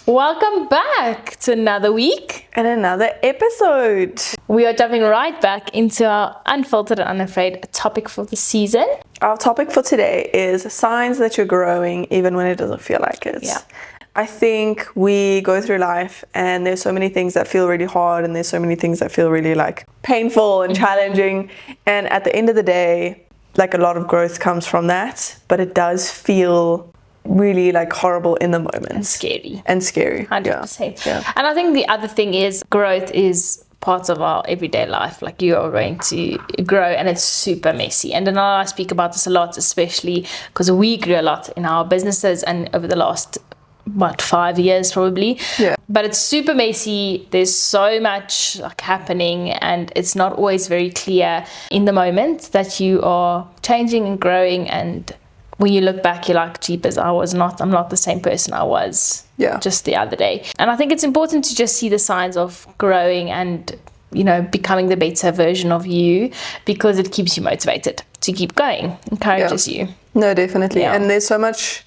Welcome back to another week and another episode. We are jumping right back into our unfiltered and unafraid topic for the season. Our topic for today is signs that you're growing even when it doesn't feel like it. Yeah. I think we go through life and there's so many things that feel really hard and there's so many things that feel really like painful and challenging. And at the end of the day, like a lot of growth comes from that, but it does feel really like horrible in the moment. And scary. 100%. Yeah. And I think the other thing is growth is part of our everyday life. Like you are going to grow and it's super messy. And I know I speak about this a lot, especially because we grew a lot in our businesses and over the last 5 years probably. Yeah. But it's super messy. There's so much like happening and it's not always very clear in the moment that you are changing and growing, and when you look back, you're like, jeepers, I'm not the same person I was just the other day. And I think it's important to just see the signs of growing and, becoming the better version of you, because it keeps you motivated to keep going, encourages you. No, definitely. Yeah. And there's so much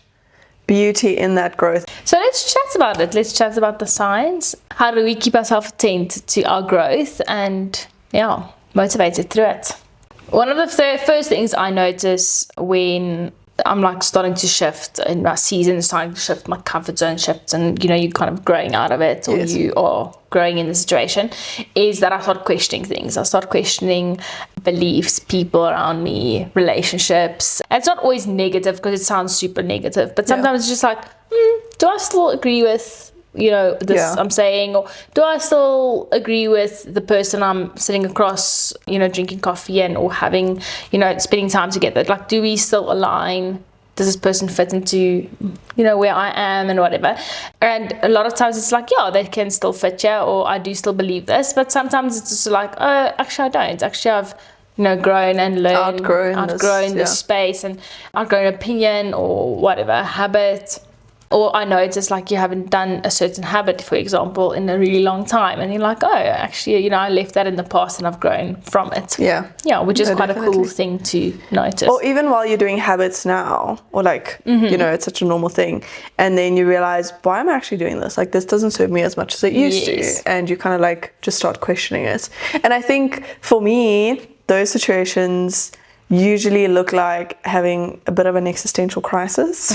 beauty in that growth. So let's chat about it. Let's chat about the signs. How do we keep ourselves attentive to our growth and, motivated through it? One of the first things I notice when I'm like starting to shift in my season, starting to shift, my comfort zone shifts, and you're kind of growing out of it, or you are growing in the situation, is that I start questioning things. I start questioning beliefs, people around me, relationships. And it's not always negative because it sounds super negative, but sometimes it's just like, do I still agree with this I'm saying, or do I still agree with the person I'm sitting across, drinking coffee and or having, spending time together? Like, do we still align? Does this person fit into, where I am and whatever? And a lot of times it's like, they can still fit here, or I do still believe this. But sometimes it's just like, oh, actually I don't. Actually I've grown and learned, outgrown this space and outgrown opinion or whatever, habit. Or I notice like you haven't done a certain habit, for example, in a really long time. And you're like, oh, actually, I left that in the past and I've grown from it. Yeah. Yeah, which is quite a cool thing to notice. Or even while you're doing habits now, or like, it's such a normal thing. And then you realize, why am I actually doing this? Like, this doesn't serve me as much as it used to. And you kind of like just start questioning it. And I think for me, those situations usually look like having a bit of an existential crisis,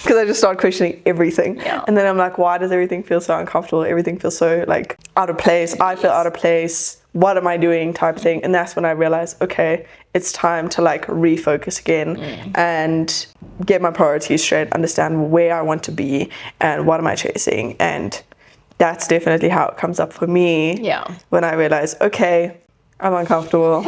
because I just start questioning everything. And then I'm like, why does everything feel so uncomfortable? Everything feels so like out of place. I feel out of place. What am I doing type thing? And that's when I realize, okay, it's time to like refocus again and get my priorities straight, understand where I want to be and what am I chasing. And that's definitely how it comes up for me when I realize, okay, I'm uncomfortable.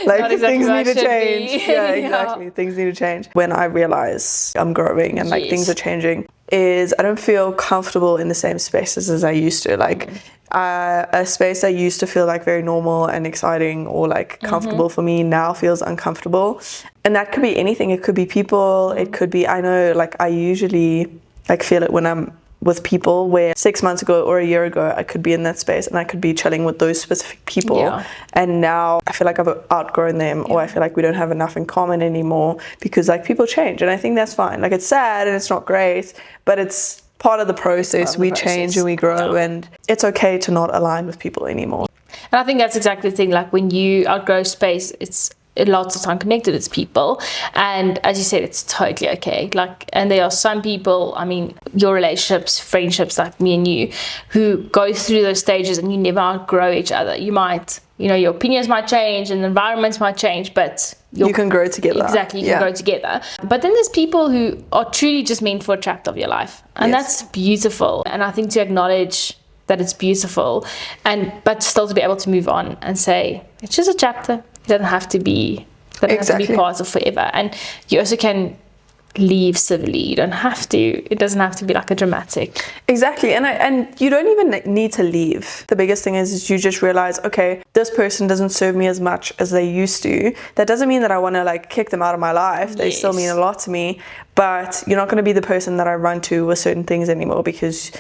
Like things need to change. Yeah, exactly. Things need to change. When I realize I'm growing and like things are changing, is I don't feel comfortable in the same spaces as I used to. Like a space that used to feel like very normal and exciting or like comfortable for me now feels uncomfortable. And that could be anything. It could be people. It could be, I know like I usually like feel it when I'm with people where 6 months ago or a year ago I could be in that space and I could be chilling with those specific people, and now I feel like I've outgrown them, or I feel like we don't have enough in common anymore, because like people change, and I think that's fine. Like it's sad and it's not great, but it's part of the process. We change and we grow, and it's okay to not align with people anymore. And I think that's exactly the thing. Like when you outgrow space, it's lots of time connected with people, and as you said, it's totally okay. Like, and there are some people, I mean, your relationships, friendships, like me and you, who go through those stages and you never outgrow each other. You might, your opinions might change and environments might change, but you can grow together. Exactly, you can grow together. But then there's people who are truly just meant for a chapter of your life, and that's beautiful. And I think to acknowledge that it's beautiful, but still to be able to move on and say it's just a chapter. It doesn't have to be part of forever. And you also can leave civilly. You don't have to. It doesn't have to be like a dramatic. Exactly. And you don't even need to leave. The biggest thing is you just realize, okay, this person doesn't serve me as much as they used to. That doesn't mean that I want to like kick them out of my life. They still mean a lot to me. But you're not going to be the person that I run to with certain things anymore, because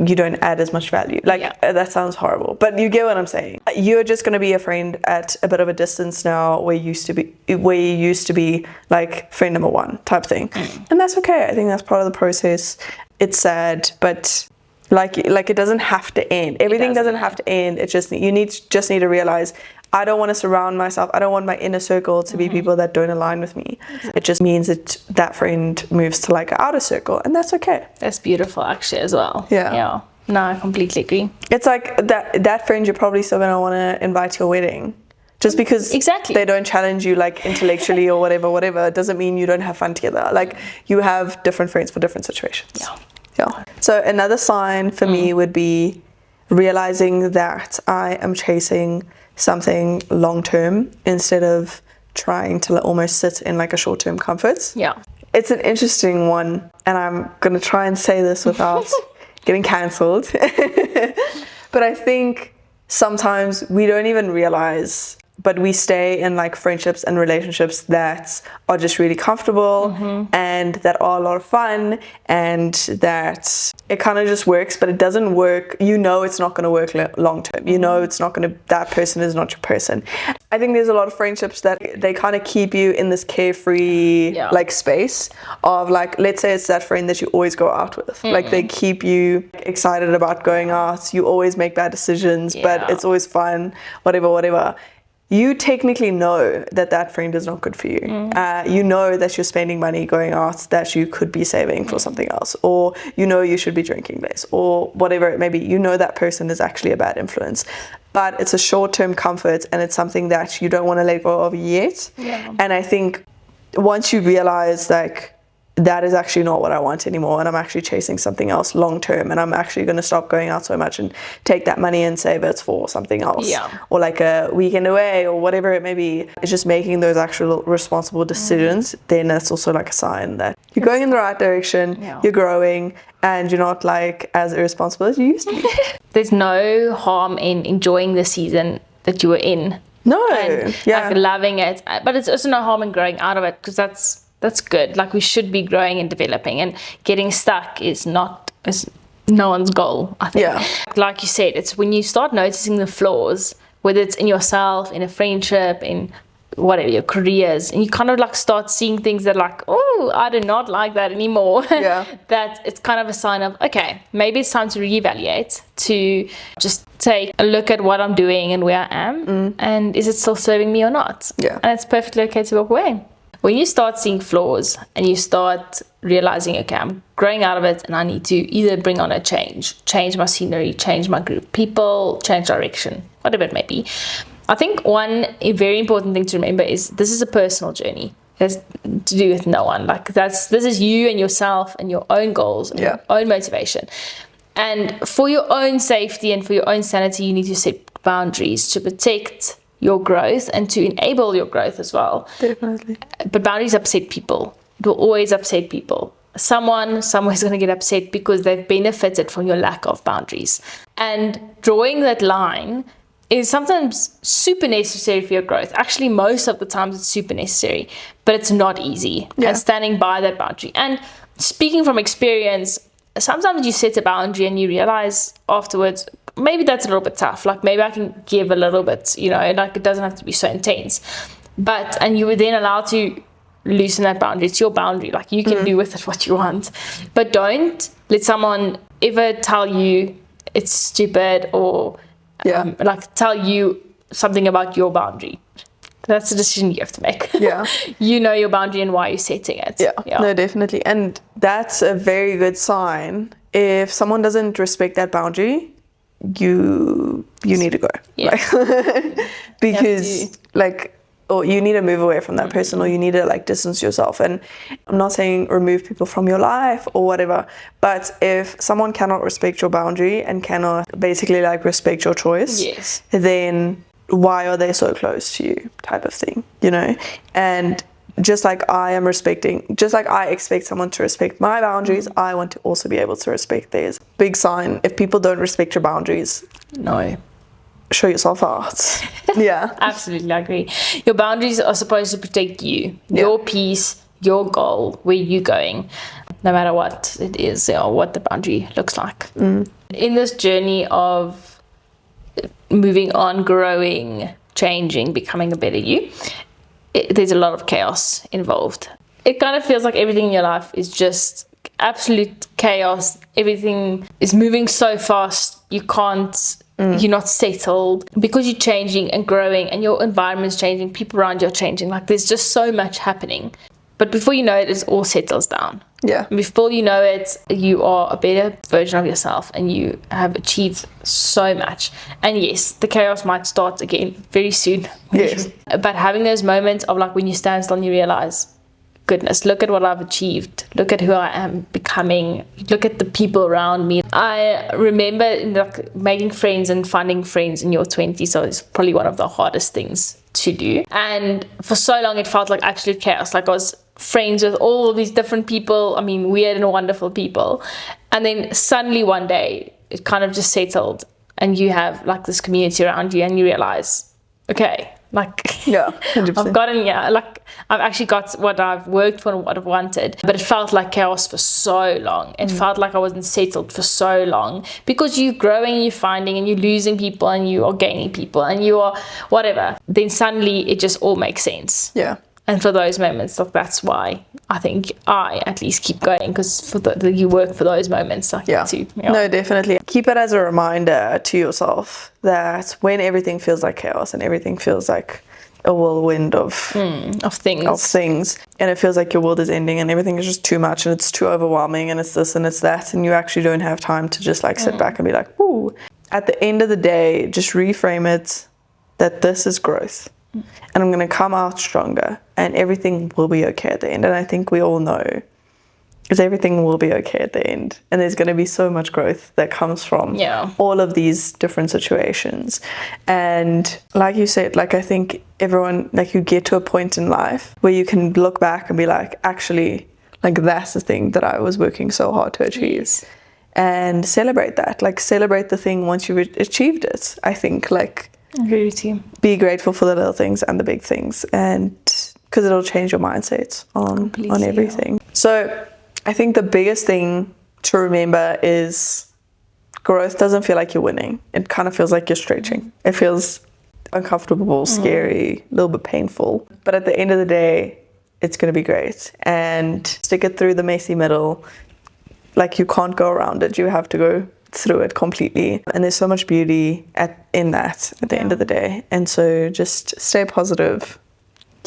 you don't add as much value. Like, that sounds horrible, but you get what I'm saying. You're just going to be a friend at a bit of a distance now, where you used to be like friend number one type thing. And that's okay. I think that's part of the process. It's sad, but like it doesn't have to end. Everything doesn't have to end. It just need to realize, I don't want to surround myself. I don't want my inner circle to be people that don't align with me. It just means that friend moves to like an outer circle, and that's okay. That's beautiful, actually, as well. Yeah. No, I completely agree. It's like that friend you're probably still gonna want to invite to your wedding, just because they don't challenge you like intellectually or whatever doesn't mean you don't have fun together. Like, you have different friends for different situations. Yeah. So another sign for me would be realizing that I am chasing something long term instead of trying to almost sit in like a short term comfort. Yeah. It's an interesting one, and I'm gonna try and say this without getting cancelled. But I think sometimes we don't even realize, but we stay in like friendships and relationships that are just really comfortable and that are a lot of fun, and that it kind of just works, but it doesn't work. You know, it's not going to work long term. You know, it's not going to, that person is not your person. I think there's a lot of friendships that they kind of keep you in this carefree like space of like, let's say it's that friend that you always go out with. Like, they keep you excited about going out. You always make bad decisions, but it's always fun, whatever. You technically know that friend is not good for you. You know that you're spending money going out that you could be saving for something else, or you know you should be drinking less, or whatever it may be. You know that person is actually a bad influence, but it's a short-term comfort, and it's something that you don't want to let go of yet. And I think once you realize like, that is actually not what I want anymore, and I'm actually chasing something else long term, and I'm actually going to stop going out so much and take that money and save it for something else, or like a weekend away or whatever it may be. It's just making those actual responsible decisions. Then that's also like a sign that you're going in the right direction, you're growing, and you're not like as irresponsible as you used to be. There's no harm in enjoying the season that you were in. Like loving it, but it's also no harm in growing out of it, because that's good. Like, we should be growing and developing, and getting stuck is no one's goal, I think. Like you said, it's when you start noticing the flaws, whether it's in yourself, in a friendship, in whatever your careers, and you kind of like start seeing things that like, oh, I do not like that anymore. That it's kind of a sign of, okay, maybe it's time to reevaluate, to just take a look at what I'm doing and where I am, and is it still serving me or not? And it's perfectly okay to walk away. When you start seeing flaws and you start realizing, okay, I'm growing out of it, and I need to either bring on a change my scenery, change my group people, change direction, whatever it may be. I think one very important thing to remember is this is a personal journey. It has to do with no one. Like, this is you and yourself and your own goals and your own motivation. And for your own safety and for your own sanity, you need to set boundaries to protect your growth and to enable your growth as well. Definitely. But boundaries upset people. It will always upset people. Someone somewhere's going to get upset because they've benefited from your lack of boundaries. And drawing that line is sometimes super necessary for your growth. Actually, most of the times it's super necessary, but it's not easy. And standing by that boundary. And speaking from experience, sometimes you set a boundary and you realize afterwards, maybe that's a little bit tough. Like, maybe I can give a little bit, like, it doesn't have to be so intense. And you were then allowed to loosen that boundary. It's your boundary. Like, you can do with it what you want. But don't let someone ever tell you it's stupid or like tell you something about your boundary. That's a decision you have to make. You know your boundary and why you're setting it. No, definitely. And that's a very good sign. If someone doesn't respect that boundary, you need to go. Because or you need to move away from that person, or you need to like distance yourself. And I'm not saying remove people from your life or whatever, but if someone cannot respect your boundary and cannot basically like respect your choice, then why are they so close to you, type of thing, And just like I expect someone to respect my boundaries, I want to also be able to respect theirs. Big sign, if people don't respect your boundaries, show yourself out. Absolutely, I agree. Your boundaries are supposed to protect you, your peace, your goal, where you're going. no matter what it is or what the boundary looks like. In this journey of moving on, growing, changing, becoming a better you, there's a lot of chaos involved. It kind of feels like everything in your life is just absolute chaos. Everything is moving so fast, you can't, you're not settled because you're changing and growing and your environment's changing, people around you are changing. Like there's just so much happening. But before you know it, it all settles down. Yeah. Before you know it, you are a better version of yourself and you have achieved so much. And yes, the chaos might start again very soon. Yes. But having those moments of like when you stand still and you realize, goodness, look at what I've achieved. Look at who I am becoming. Look at the people around me. I remember like making friends and finding friends in your 20s. So it's probably one of the hardest things to do. And for so long, it felt like absolute chaos. Like I was friends with all of these different people. I mean, weird and wonderful people. And then suddenly one day, it kind of just settled. And you have like this community around you and you realize, okay, like yeah, 100%. I've actually got what I've worked for and what I've wanted, but it felt like chaos for so long. It felt like I wasn't settled for so long because you're growing and you're finding and you're losing people and you are gaining people and you are whatever. Then suddenly it just all makes sense. Yeah. And for those moments, like that's why I think I at least keep going, because for you work for those moments. Like too. Yeah. No, definitely. Keep it as a reminder to yourself that when everything feels like chaos and everything feels like a whirlwind of things, and it feels like your world is ending and everything is just too much and it's too overwhelming and it's this and it's that, and you actually don't have time to just like sit back and be like, ooh. At the end of the day, just reframe it that this is growth. And I'm going to come out stronger and everything will be okay at the end. And I think we all know is everything will be okay at the end. And there's going to be so much growth that comes from all of these different situations. And like you said, like I think everyone, like you get to a point in life where you can look back and be like, actually, like that's the thing that I was working so hard to achieve. Yes. And celebrate that. Like celebrate the thing once you've achieved it. I think like agree with you. Be grateful for the little things and the big things, and because it'll change your mindset on everything. Yeah. So I think the biggest thing to remember is growth doesn't feel like you're winning. It kind of feels like you're stretching. It feels uncomfortable, scary, a little bit painful. But at the end of the day, it's going to be great. And stick it through the messy middle. Like you can't go around it. You have to go through it completely, and there's so much beauty in that at the end of the day. And so just stay positive.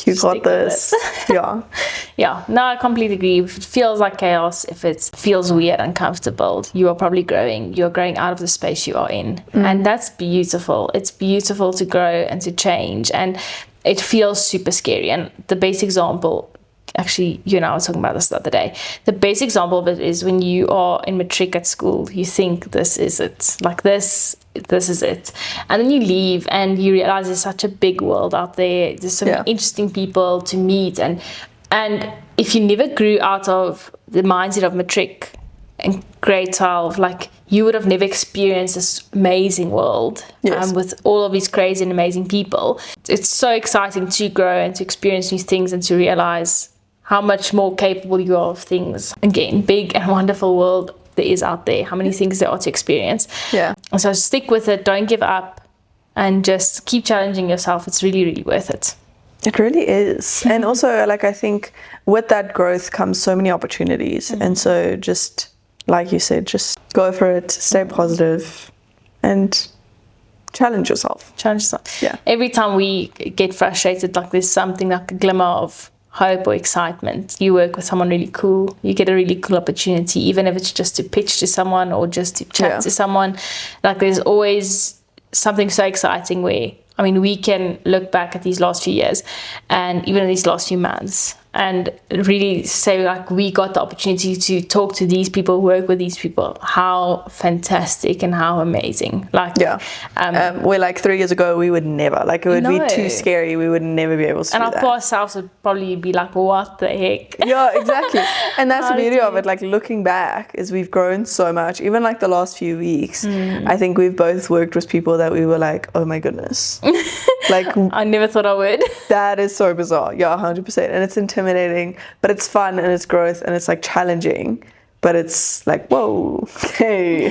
You got this. Yeah, no, I completely agree. If it feels like chaos, if it feels weird, uncomfortable, you are probably growing. You're growing out of the space you are in, and that's beautiful. It's beautiful to grow and to change, and it feels super scary. And the best example, actually, you and I were talking about this the other day. The best example of it is when you are in matric at school, you think this is it. Like this is it. And then you leave and you realize there's such a big world out there. There's so many interesting people to meet. And if you never grew out of the mindset of matric and grade 12, like you would have never experienced this amazing world with all of these crazy and amazing people. It's so exciting to grow and to experience new things and to realize how much more capable you are of things. Again, big and wonderful world there is out there. How many things there are to experience. Yeah. And so stick with it. Don't give up. And just keep challenging yourself. It's really, really worth it. It really is. And also, like, I think with that growth comes so many opportunities. And so just, like you said, just go for it. Stay positive. And challenge yourself. Yeah. Every time we get frustrated, like there's something like a glimmer of hope or excitement. You work with someone really cool, you get a really cool opportunity, even if it's just to pitch to someone or just to chat to someone. Like there's always something so exciting where, I mean, we can look back at these last few years and even in these last few months and really say, like, we got the opportunity to talk to these people, work with these people. How fantastic and how amazing. Like, where like 3 years ago, we would never, like, it would be too scary. We would never be able to do that. And our past selves would probably be like, what the heck? Yeah, exactly. And that's the beauty of it. Like, looking back is we've grown so much. Even like the last few weeks, I think we've both worked with people that we were like, oh my goodness. Like, I never thought I would. that is so bizarre. Yeah, 100%. And it's intimidating, but it's fun and it's growth and it's like challenging. But it's like, whoa, hey.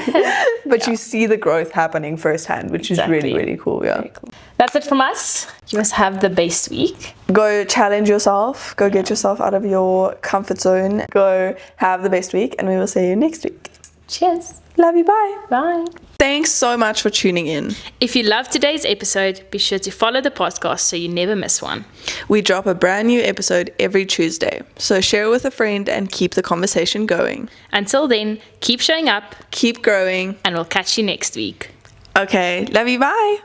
But you see the growth happening firsthand, which is really, really cool. Yeah. Very cool. That's it from us. You must have the best week. Go challenge yourself. Go get yourself out of your comfort zone. Go have the best week. And we will see you next week. Cheers. Love you. Bye. Bye. Thanks so much for tuning in. If you loved today's episode, be sure to follow the podcast so you never miss one. We drop a brand new episode every Tuesday, so share it with a friend and keep the conversation going. Until then, keep showing up, Keep growing. and we'll catch you next week. Okay, love you, bye.